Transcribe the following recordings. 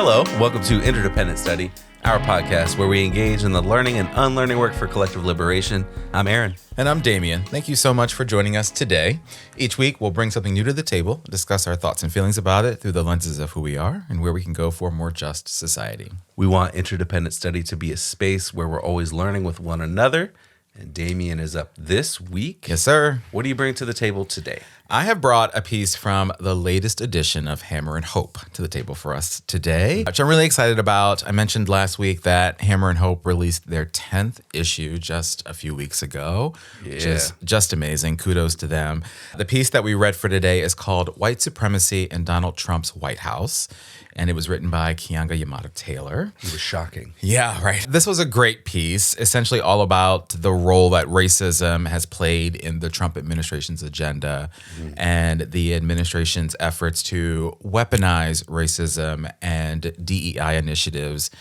Hello, welcome to Interdependent Study, our podcast where we engage in the learning and unlearning work for collective liberation. I'm Aaron. And I'm Damien. Thank you so much for joining us today. Each week, we'll bring something new to the table, discuss our thoughts and feelings about it through the lenses of who we are and where we can go for a more just society. We want Interdependent Study to be a space where we're always learning with one another. And Damien is up this week. Yes, sir. What do you bring to the table today? I have brought a piece from the latest edition of Hammer and Hope to the table for us today, which I'm really excited about. I mentioned last week that Hammer and Hope released their 10th issue just a few weeks ago, which is just amazing. Kudos to them. The piece that we read for today is called White Supremacy in Donald Trump's White House, and it was written by Keeanga-Yamahtta Taylor. It was shocking. Yeah, right. This was a great piece, essentially all about the role that racism has played in the Trump administration's agenda and the administration's efforts to weaponize racism and DEI initiatives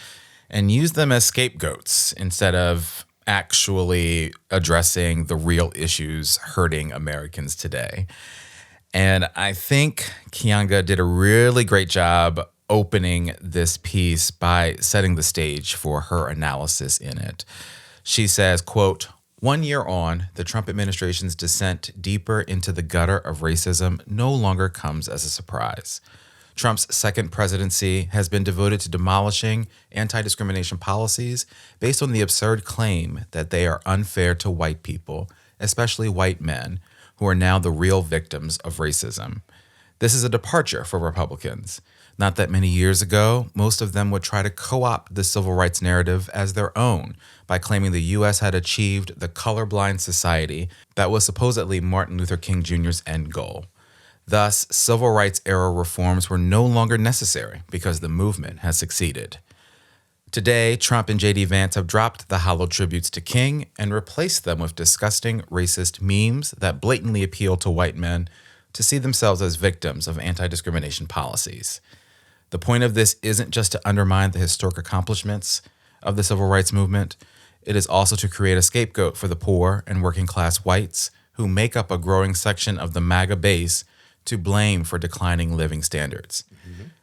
and use them as scapegoats instead of actually addressing the real issues hurting Americans today. And I think Keeanga did a really great job opening this piece by setting the stage for her analysis in it. She says, quote, "1 year on, the Trump administration's descent deeper into the gutter of racism no longer comes as a surprise. Trump's second presidency has been devoted to demolishing anti-discrimination policies based on the absurd claim that they are unfair to white people, especially white men, who are now the real victims of racism. This is a departure for Republicans. Not that many years ago, most of them would try to co-opt the civil rights narrative as their own by claiming the U.S. had achieved the colorblind society that was supposedly Martin Luther King Jr.'s end goal. Thus, civil rights era reforms were no longer necessary because the movement has succeeded. Today, Trump and J.D. Vance have dropped the hollow tributes to King and replaced them with disgusting racist memes that blatantly appeal to white men to see themselves as victims of anti-discrimination policies. The point of this isn't just to undermine the historic accomplishments of the civil rights movement. It is also to create a scapegoat for the poor and working class whites who make up a growing section of the MAGA base to blame for declining living standards.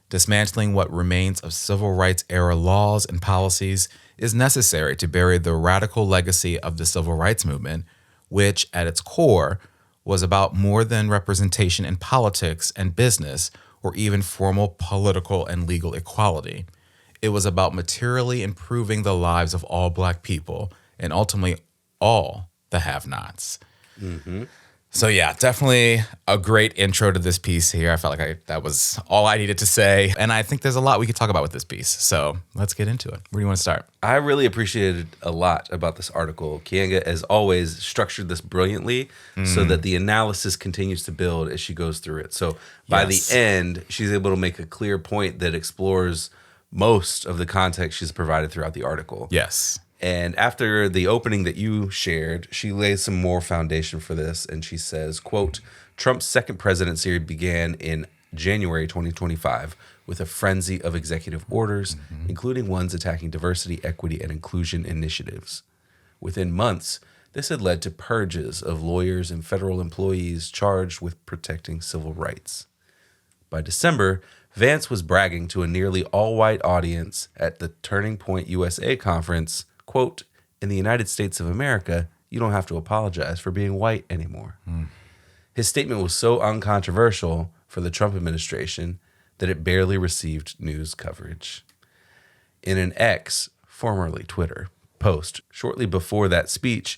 Dismantling what remains of civil rights era laws and policies is necessary to bury the radical legacy of the civil rights movement, which at its core was about more than representation in politics and business or even formal political and legal equality. It was about materially improving the lives of all Black people and ultimately all the have-nots. So yeah, definitely a great intro to this piece here. I felt like that was all I needed to say. And I think there's a lot we could talk about with this piece. So let's get into it. Where do you want to start? I really appreciated a lot about this article. Keeanga, as always, structured this brilliantly so that the analysis continues to build as she goes through it. So by the end, she's able to make a clear point that explores most of the context she's provided throughout the article. Yes. And after the opening that you shared, she lays some more foundation for this. And she says, quote, Trump's second presidency began in January 2025 with a frenzy of executive orders, including ones attacking diversity, equity, and inclusion initiatives. Within months, this had led to purges of lawyers and federal employees charged with protecting civil rights. By December, Vance was bragging to a nearly all-white audience at the Turning Point USA conference, quote, "In the United States of America, you don't have to apologize for being white anymore." His statement was so uncontroversial for the Trump administration that it barely received news coverage. In an X, formerly Twitter, post shortly before that speech,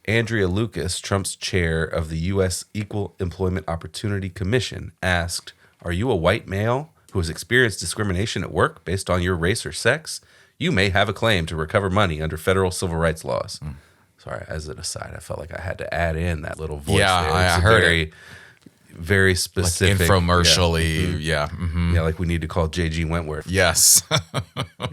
Andrea Lucas, Trump's chair of the U.S. Equal Employment Opportunity Commission, asked, "Are you a white male who has experienced discrimination at work based on your race or sex? You may have a claim to recover money under federal civil rights laws." Sorry, as an aside, I felt like I had to add in that little voice. Yeah, there. I heard it. Very specific. Like infomercially, Yeah, like we need to call J.G. Wentworth. Yes.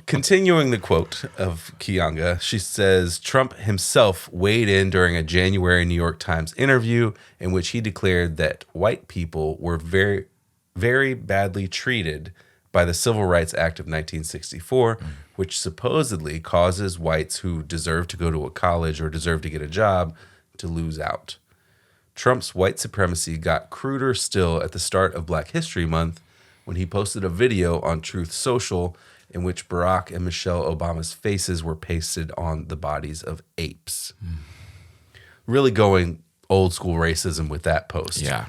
Continuing the quote of Keeanga, she says, Trump himself weighed in during a January New York Times interview in which he declared that white people were very, very badly treated by the Civil Rights Act of 1964, which supposedly causes whites who deserve to go to a college or deserve to get a job to lose out. Trump's white supremacy got cruder still at the start of Black History Month when he posted a video on Truth Social in which Barack and Michelle Obama's faces were pasted on the bodies of apes. Really going old school racism with that post. Yeah.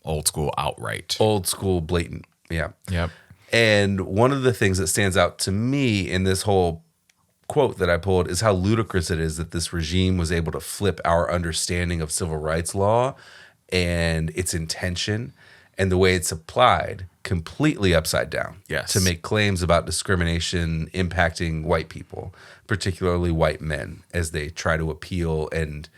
Old school outright. Old school blatant. Yeah. Yep. And one of the things that stands out to me in this whole quote that I pulled is how ludicrous it is that this regime was able to flip our understanding of civil rights law and its intention and the way it's applied completely upside down. Yes. To make claims about discrimination impacting white people, particularly white men, as they try to appeal and,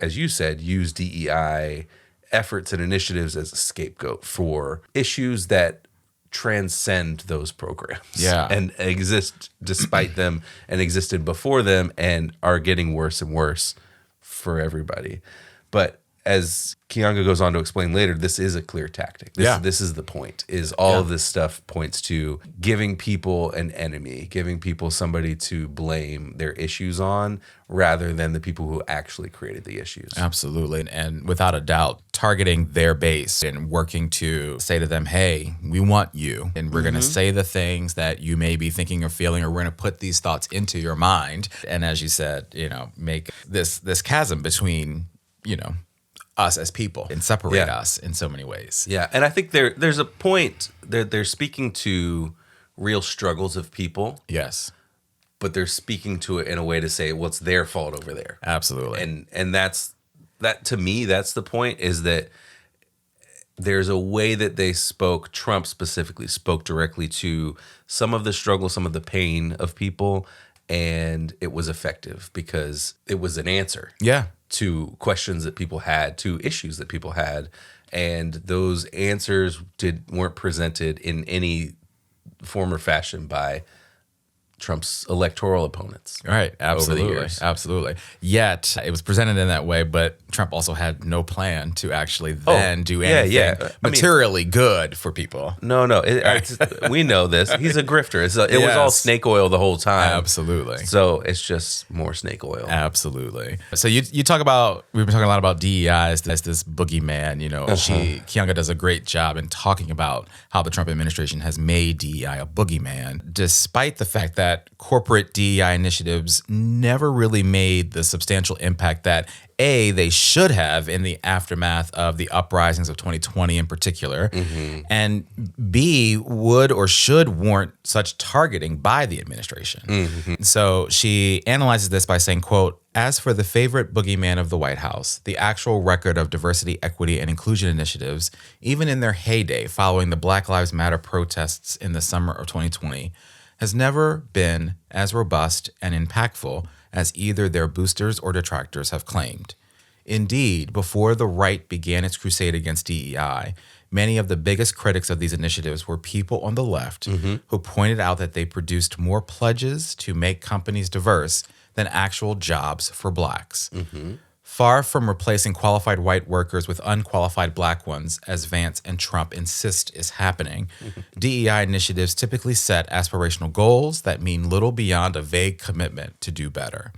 as you said, use DEI efforts and initiatives as a scapegoat for issues that transcend those programs. Yeah. And exist despite them and existed before them and are getting worse and worse for everybody. But as Keeanga goes on to explain later, this is a clear tactic. This is the point, is all of this stuff points to giving people an enemy, giving people somebody to blame their issues on rather than the people who actually created the issues. Absolutely. And without a doubt, targeting their base and working to say to them, hey, we want you. And we're going to say the things that you may be thinking or feeling, or we're going to put these thoughts into your mind. And as you said, make this chasm between, us as people and separate us in so many ways. Yeah. And I think there's a point that they're speaking to real struggles of people. Yes. But they're speaking to it in a way to say, well, it's their fault over there. Absolutely. And that to me, that's the point, is that there's a way that they spoke, Trump specifically spoke directly to some of the struggle, some of the pain of people, and it was effective because it was an answer. Yeah. To questions that people had, to issues that people had, and those answers weren't presented in any form or fashion by Trump's electoral opponents. Right, absolutely, over the years. Absolutely. Yet it was presented in that way, but Trump also had no plan to actually then do anything materially good for people. No, we know this. He's a grifter. It was all snake oil the whole time. Absolutely. So it's just more snake oil. Absolutely. So you talk about, we've been talking a lot about DEI as this boogeyman. Keeanga does a great job in talking about how the Trump administration has made DEI a boogeyman, despite the fact that corporate DEI initiatives never really made the substantial impact that A, they should have in the aftermath of the uprisings of 2020 in particular, and B, would or should warrant such targeting by the administration. So she analyzes this by saying, quote, as for the favorite boogeyman of the White House, the actual record of diversity, equity, and inclusion initiatives, even in their heyday following the Black Lives Matter protests in the summer of 2020, has never been as robust and impactful as either their boosters or detractors have claimed. Indeed, before the right began its crusade against DEI, many of the biggest critics of these initiatives were people on the left who pointed out that they produced more pledges to make companies diverse than actual jobs for blacks. Far from replacing qualified white workers with unqualified black ones, as Vance and Trump insist is happening, DEI initiatives typically set aspirational goals that mean little beyond a vague commitment to do better.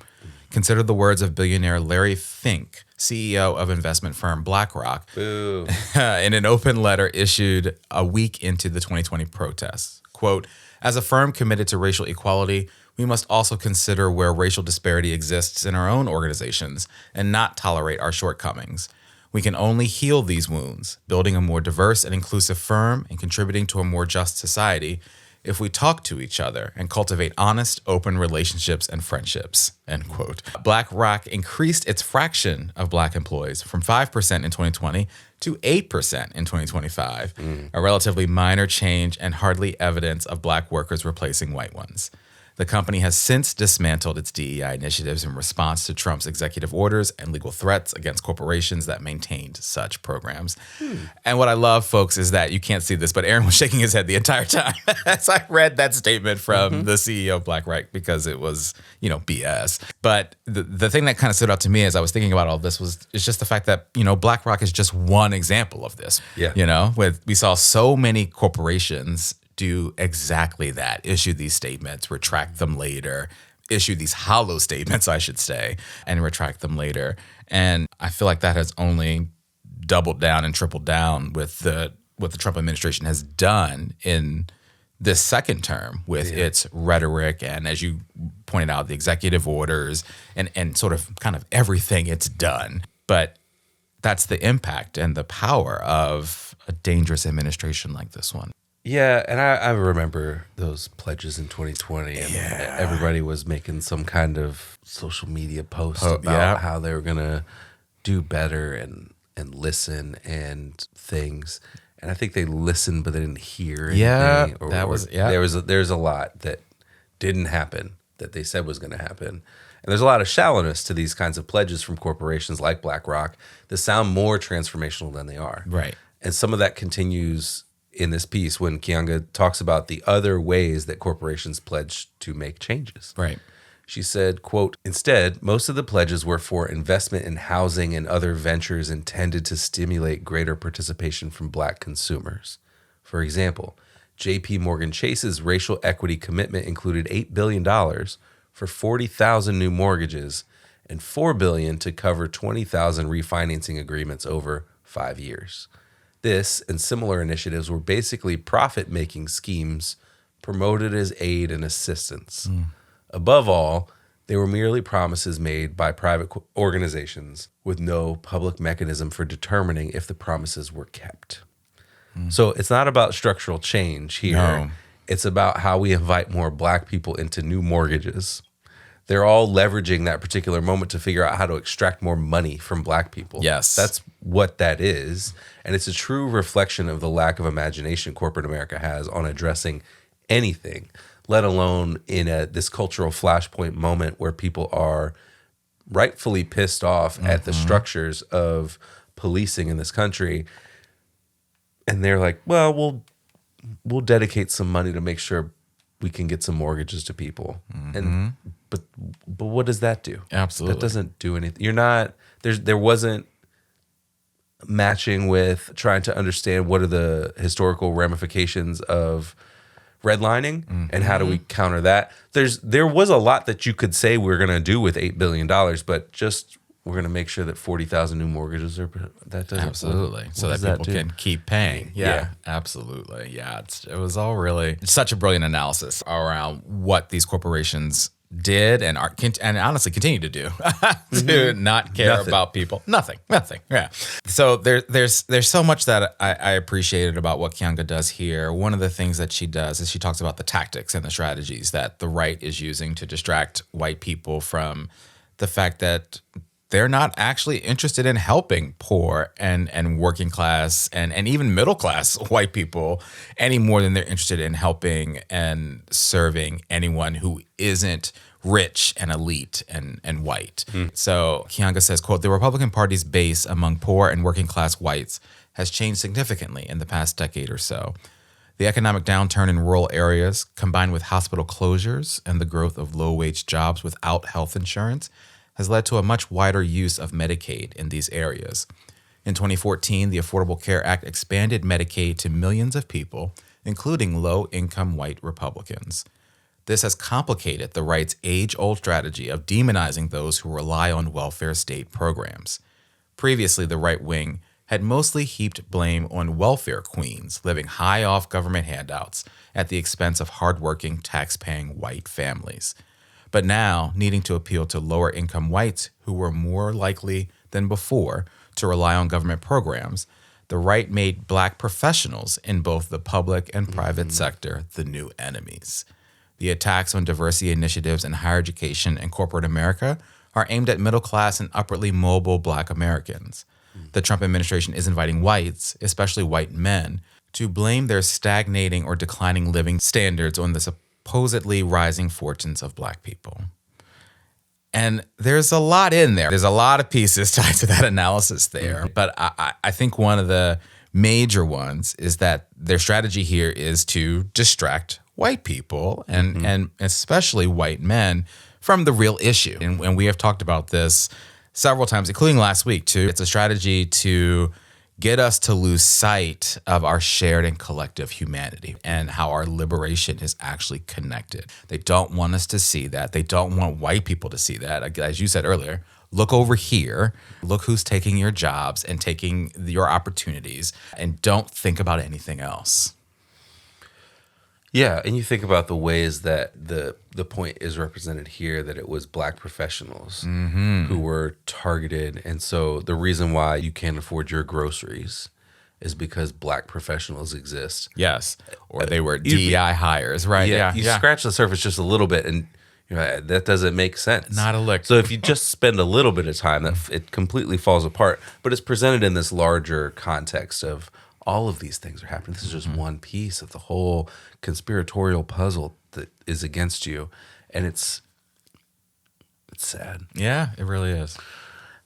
Consider the words of billionaire Larry Fink, CEO of investment firm BlackRock, in an open letter issued a week into the 2020 protests. Quote, as a firm committed to racial equality, we must also consider where racial disparity exists in our own organizations and not tolerate our shortcomings. We can only heal these wounds, building a more diverse and inclusive firm and contributing to a more just society, if we talk to each other and cultivate honest, open relationships and friendships, end quote. BlackRock increased its fraction of black employees from 5% in 2020 to 8% in 2025, a relatively minor change and hardly evidence of black workers replacing white ones. The company has since dismantled its DEI initiatives in response to Trump's executive orders and legal threats against corporations that maintained such programs. And what I love, folks, is that you can't see this, but Aaron was shaking his head the entire time as I read that statement from the CEO of BlackRock, because it was, BS. But the thing that kind of stood out to me as I was thinking about all this is just the fact that, BlackRock is just one example of this. Yeah. We saw so many corporations do exactly that, issue these statements, retract them later, issue these hollow statements, I should say, and retract them later. And I feel like that has only doubled down and tripled down with what the Trump administration has done in this second term with its rhetoric and, as you pointed out, the executive orders and sort of kind of everything it's done. But that's the impact and the power of a dangerous administration like this one. Yeah, and I remember those pledges in 2020, and everybody was making some kind of social media post about how they were gonna do better and listen and things. And I think they listened, but they didn't hear anything. Yeah, There's a lot that didn't happen that they said was going to happen. And there's a lot of shallowness to these kinds of pledges from corporations like BlackRock that sound more transformational than they are. Right. And some of that continues in this piece when Keeanga talks about the other ways that corporations pledge to make changes. Right. She said, quote, "Instead, most of the pledges were for investment in housing and other ventures intended to stimulate greater participation from Black consumers. For example, J.P. Morgan Chase's racial equity commitment included $8 billion for 40,000 new mortgages and $4 billion to cover 20,000 refinancing agreements over 5 years. This and similar initiatives were basically profit-making schemes promoted as aid and assistance. Above all, they were merely promises made by private organizations with no public mechanism for determining if the promises were kept." So it's not about structural change here. No. It's about how we invite more Black people into new mortgages. They're all leveraging that particular moment to figure out how to extract more money from Black people. Yes. That's what that is. And it's a true reflection of the lack of imagination corporate America has on addressing anything, let alone in this cultural flashpoint moment where people are rightfully pissed off at the structures of policing in this country. And they're like, well, we'll dedicate some money to make sure we can get some mortgages to people. And but what does that do? Absolutely. That doesn't do anything. You're not there wasn't matching with trying to understand what are the historical ramifications of redlining and how do we counter that. There was a lot that you could say we're going to do with $8 billion, but just we're going to make sure that 40,000 new mortgages are that doesn't Absolutely. So that people can keep paying. Yeah, absolutely. Yeah, it was all really such a brilliant analysis around what these corporations did and honestly continue to do to not care about people. Nothing. Yeah. So there's so much that I appreciated about what Keeanga does here. One of the things that she does is she talks about the tactics and the strategies that the right is using to distract white people from the fact that they're not actually interested in helping poor and working class and even middle class white people any more than they're interested in helping and serving anyone who isn't rich and elite and white. So Keeanga says, quote, "The Republican Party's base among poor and working class whites has changed significantly in the past decade or so. The economic downturn in rural areas, combined with hospital closures and the growth of low-wage jobs without health insurance, has led to a much wider use of Medicaid in these areas. In 2014, the Affordable Care Act expanded Medicaid to millions of people, including low-income white Republicans. This has complicated the right's age-old strategy of demonizing those who rely on welfare state programs. Previously, the right wing had mostly heaped blame on welfare queens living high off government handouts at the expense of hardworking, tax-paying white families. But now, needing to appeal to lower-income whites who were more likely than before to rely on government programs, the right made Black professionals in both the public and private sector the new enemies. The attacks on diversity initiatives in higher education and corporate America are aimed at middle-class and upwardly mobile Black Americans. The Trump administration is inviting whites, especially white men, to blame their stagnating or declining living standards on the supposedly rising fortunes of Black people. And there's a lot in there. There's a lot of pieces tied to that analysis there. But I think one of the major ones is that their strategy here is to distract white people and especially white men from the real issue. And we have talked about this several times, including last week too. It's a strategy to get us to lose sight of our shared and collective humanity and how our liberation is actually connected. They don't want us to see that. They don't want white people to see that. As you said earlier, look over here, look who's taking your jobs and taking your opportunities, and don't think about anything else. Yeah, and you think about the ways that the point is represented here, that it was black professionals who were targeted. And so the reason why you can't afford your groceries is because black professionals exist. Yes. Or they were DEI hires, right? Yeah, you scratch the surface just a little bit and that doesn't make sense. Not a lick. So if you just spend a little bit of time, it completely falls apart. But it's presented in this larger context of all of these things are happening. This is just one piece of the whole conspiratorial puzzle that is against you. And it's sad. Yeah, it really is.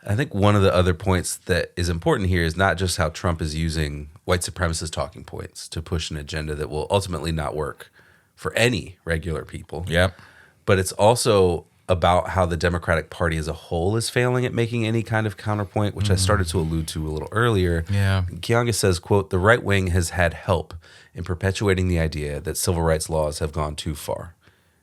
I think one of the other points that is important here is not just how Trump is using white supremacist talking points to push an agenda that will ultimately not work for any regular people. Yep. But it's also about how the Democratic Party as a whole is failing at making any kind of counterpoint, which I started to allude to a little earlier. Yeah. Keeanga says, quote, "The right wing has had help in perpetuating the idea that civil rights laws have gone too far.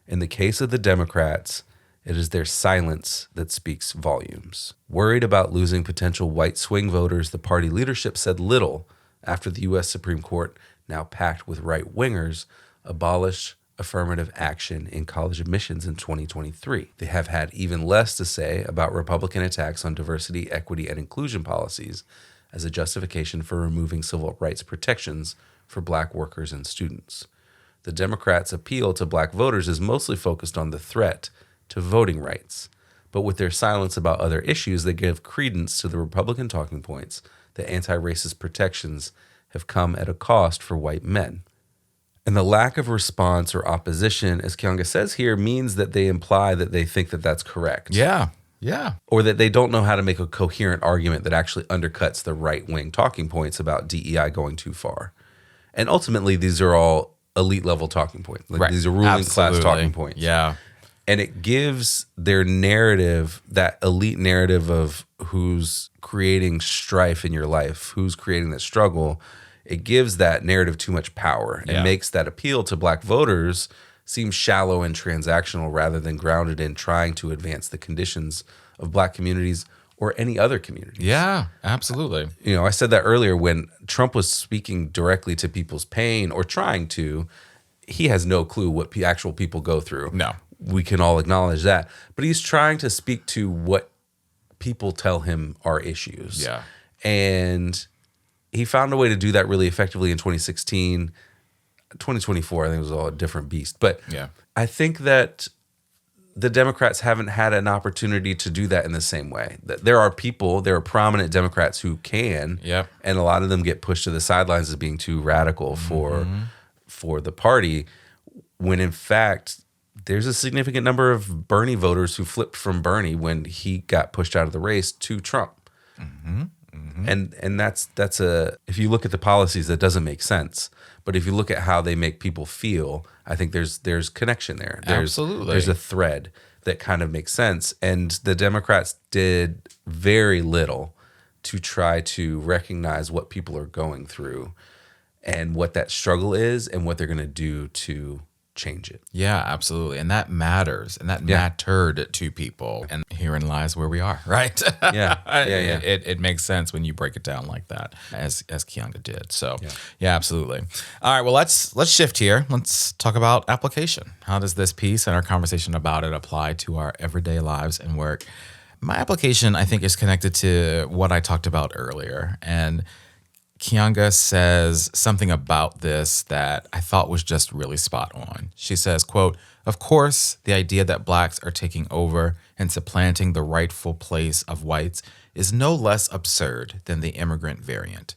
In the case of the Democrats, it is their silence that speaks volumes. Worried about losing potential white swing voters, the party leadership said little after the U.S. Supreme Court, now packed with right-wingers, abolished affirmative action in college admissions in 2023. They have had even less to say about Republican attacks on diversity, equity, and inclusion policies as a justification for removing civil rights protections for black workers and students. The Democrats' appeal to black voters is mostly focused on the threat to voting rights, but with their silence about other issues, they give credence to the Republican talking points that anti-racist protections have come at a cost for white men. And the lack of response or opposition, as Keeanga says here, means that they imply that they think that that's correct. Yeah. Yeah. Or that they don't know how to make a coherent argument that actually undercuts the right-wing talking points about DEI going too far. And ultimately, these are all elite-level talking points. Like, these are ruling class talking points. Yeah. And it gives their narrative, that elite narrative of who's creating strife in your life, who's creating that struggle, it gives that narrative too much power and makes that appeal to black voters seem shallow and transactional rather than grounded in trying to advance the conditions of black communities or any other communities. Yeah, absolutely. You know, I said that earlier when Trump was speaking directly to people's pain or trying to, he has no clue what actual people go through. No. We can all acknowledge that. But he's trying to speak to what people tell him are issues. Yeah. And he found a way to do that really effectively in 2016. 2024, I think it was all a different beast. But I think that the Democrats haven't had an opportunity to do that in the same way. There are prominent Democrats who can, and a lot of them get pushed to the sidelines as being too radical for the party, when in fact there's a significant number of Bernie voters who flipped from Bernie when he got pushed out of the race to Trump. And that's if you look at the policies, that doesn't make sense. But if you look at how they make people feel, I think there's connection there. Absolutely. There's a thread that kind of makes sense. And the Democrats did very little to try to recognize what people are going through and what that struggle is and what they're going to do to change it. Yeah, absolutely. And that matters. And that mattered to people. And herein lies where we are, right? Yeah. It makes sense when you break it down like that, as Keeanga did. So yeah, absolutely. All right, well, let's shift here. Let's talk about application. How does this piece and our conversation about it apply to our everyday lives and work? My application, I think, is connected to what I talked about earlier. And Keeanga says something about this that I thought was just really spot on. She says, quote, "Of course, the idea that blacks are taking over and supplanting the rightful place of whites is no less absurd than the immigrant variant.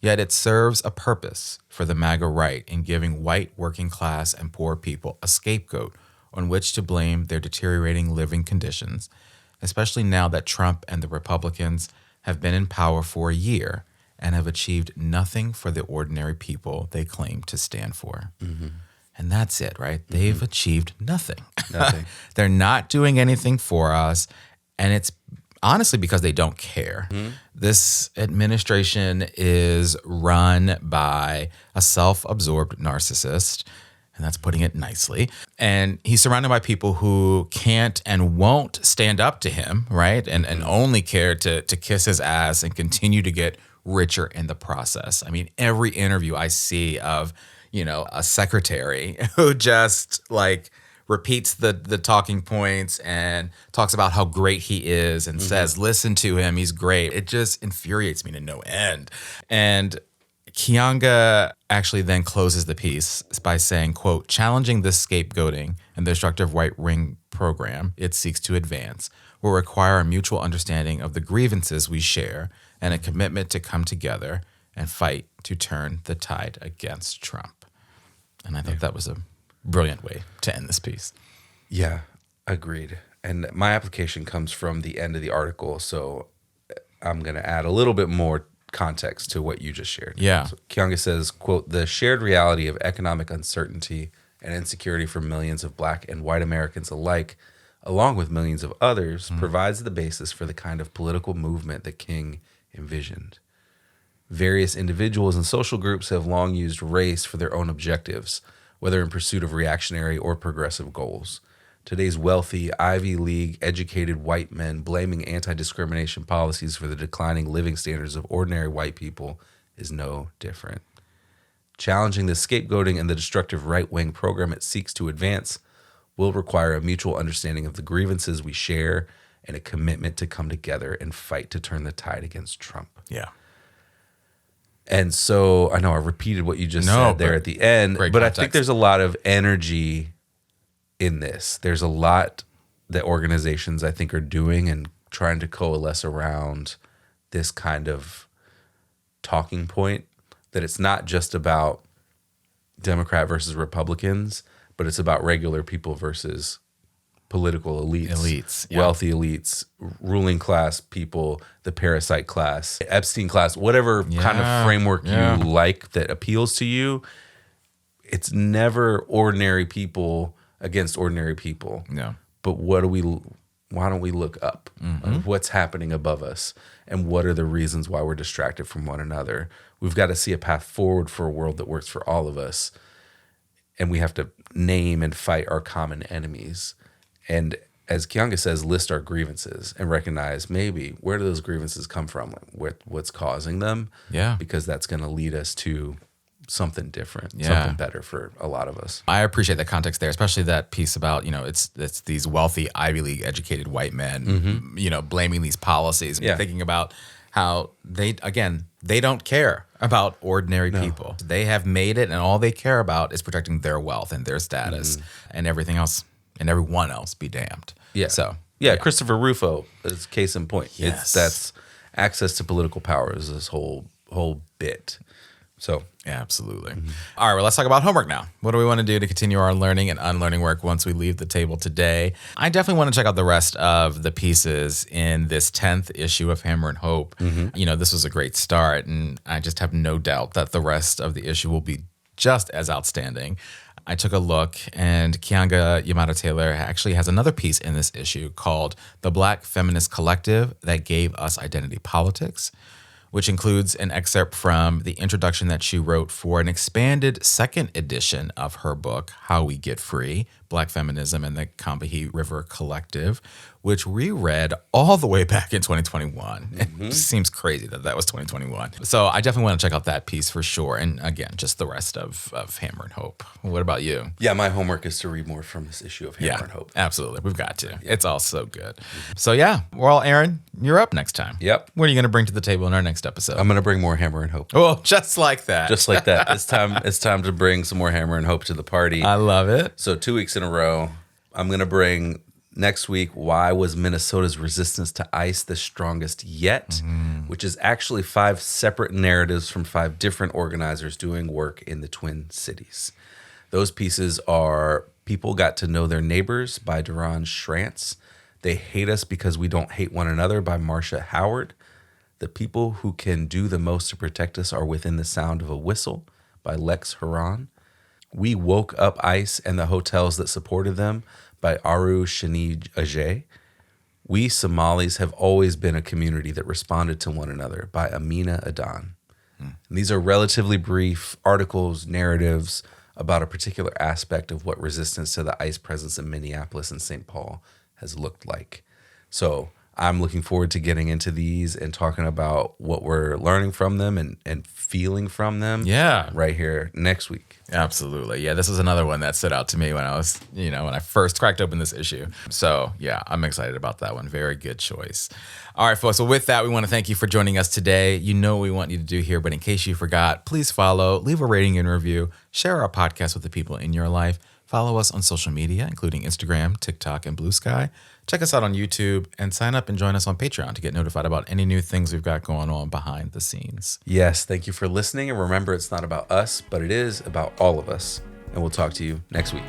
Yet it serves a purpose for the MAGA right in giving white working class and poor people a scapegoat on which to blame their deteriorating living conditions, especially now that Trump and the Republicans have been in power for a year and have achieved nothing for the ordinary people they claim to stand for." And that's it, right? They've achieved nothing. They're not doing anything for us. And it's honestly because they don't care. This administration is run by a self-absorbed narcissist and that's putting it nicely. And he's surrounded by people who can't and won't stand up to him, right? And only care to kiss his ass and continue to get richer in the process. I mean, every interview I see of, a secretary who just like repeats the talking points and talks about how great he is and says, listen to him, he's great. It just infuriates me to no end. And Keeanga actually then closes the piece by saying, quote, challenging this scapegoating and the destructive right-wing program it seeks to advance will require a mutual understanding of the grievances we share and a commitment to come together and fight to turn the tide against Trump. And I thought that was a brilliant way to end this piece. Yeah, agreed. And my application comes from the end of the article, so I'm going to add a little bit more context to what you just shared. Yeah. So Keeanga says, quote, the shared reality of economic uncertainty and insecurity for millions of Black and white Americans alike, along with millions of others, provides the basis for the kind of political movement that King envisioned. Various individuals and social groups have long used race for their own objectives, whether in pursuit of reactionary or progressive goals. Today's wealthy, Ivy League educated white men blaming anti-discrimination policies for the declining living standards of ordinary white people is no different. Challenging the scapegoating and the destructive right-wing program it seeks to advance will require a mutual understanding of the grievances we share and a commitment to come together and fight to turn the tide against Trump. Yeah. And so I know I repeated what you just said there at the end, but I think there's a lot of energy in this. There's a lot that organizations I think are doing and trying to coalesce around this kind of talking point, that it's not just about Democrat versus Republicans, but it's about regular people versus political elites, wealthy elites, ruling class people, the parasite class, Epstein class, whatever kind of framework you like that appeals to you. It's never ordinary people against ordinary people. No. But why don't we look up? What's happening above us? And what are the reasons why we're distracted from one another? We've got to see a path forward for a world that works for all of us. And we have to name and fight our common enemies. And as Keeanga says, list our grievances and recognize maybe where do those grievances come from? What's causing them? Yeah. Because that's going to lead us to something different, something better for a lot of us. I appreciate that context there, especially that piece about, it's these wealthy Ivy League educated white men, blaming these policies and thinking about how they don't care about ordinary people. They have made it and all they care about is protecting their wealth and their status and everything else and everyone else be damned. Yeah. So, Christopher Rufo is case in point. Yes. That's access to political power is this whole bit. So yeah, absolutely. All right, well, let's talk about homework now. What do we want to do to continue our learning and unlearning work once we leave the table today? I definitely want to check out the rest of the pieces in this 10th issue of Hammer and Hope. This was a great start, and I just have no doubt that the rest of the issue will be just as outstanding. I took a look, and Keeanga-Yamahtta Taylor actually has another piece in this issue called The Black Feminist Collective That Gave Us Identity Politics, which includes an excerpt from the introduction that she wrote for an expanded second edition of her book, How We Get Free, Black Feminism and the Combahee River Collective, which we read all the way back in 2021. It just seems crazy that was 2021. So I definitely want to check out that piece for sure. And again, just the rest of Hammer and Hope. What about you? Yeah, my homework is to read more from this issue of Hammer and Hope. Absolutely. We've got to. It's all so good. So well, Aaron, you're up next time. Yep. What are you going to bring to the table in our next episode? I'm going to bring more Hammer and Hope. Oh, just like that. Just like that. It's time to bring some more Hammer and Hope to the party. I love it. So 2 weeks in a row, I'm going to bring next week, why was Minnesota's resistance to ICE the strongest yet? Which is actually 5 separate narratives from 5 different organizers doing work in the Twin Cities. Those pieces are People Got to Know Their Neighbors by Duran Schrantz. They Hate Us Because We Don't Hate One Another by Marcia Howard. The People Who Can Do the Most to Protect Us Are Within the Sound of a Whistle by Lex Huron. We Woke Up ICE and the Hotels That Supported Them by Aru Shani Ajay. We Somalis Have Always Been a Community That Responded to One Another by Amina Adan. And these are relatively brief articles, narratives about a particular aspect of what resistance to the ICE presence in Minneapolis and St. Paul has looked like. So I'm looking forward to getting into these and talking about what we're learning from them and feeling from them. Yeah. Right here next week. Absolutely. Yeah, this was another one that stood out to me when I was, when I first cracked open this issue. So, yeah, I'm excited about that one. Very good choice. All right, folks. So with that, we want to thank you for joining us today. You know what we want you to do here, but in case you forgot, please follow, leave a rating and review, share our podcast with the people in your life. Follow us on social media, including Instagram, TikTok, and Blue Sky. Check us out on YouTube and sign up and join us on Patreon to get notified about any new things we've got going on behind the scenes. Yes, thank you for listening. And remember, it's not about us, but it is about all of us. And we'll talk to you next week.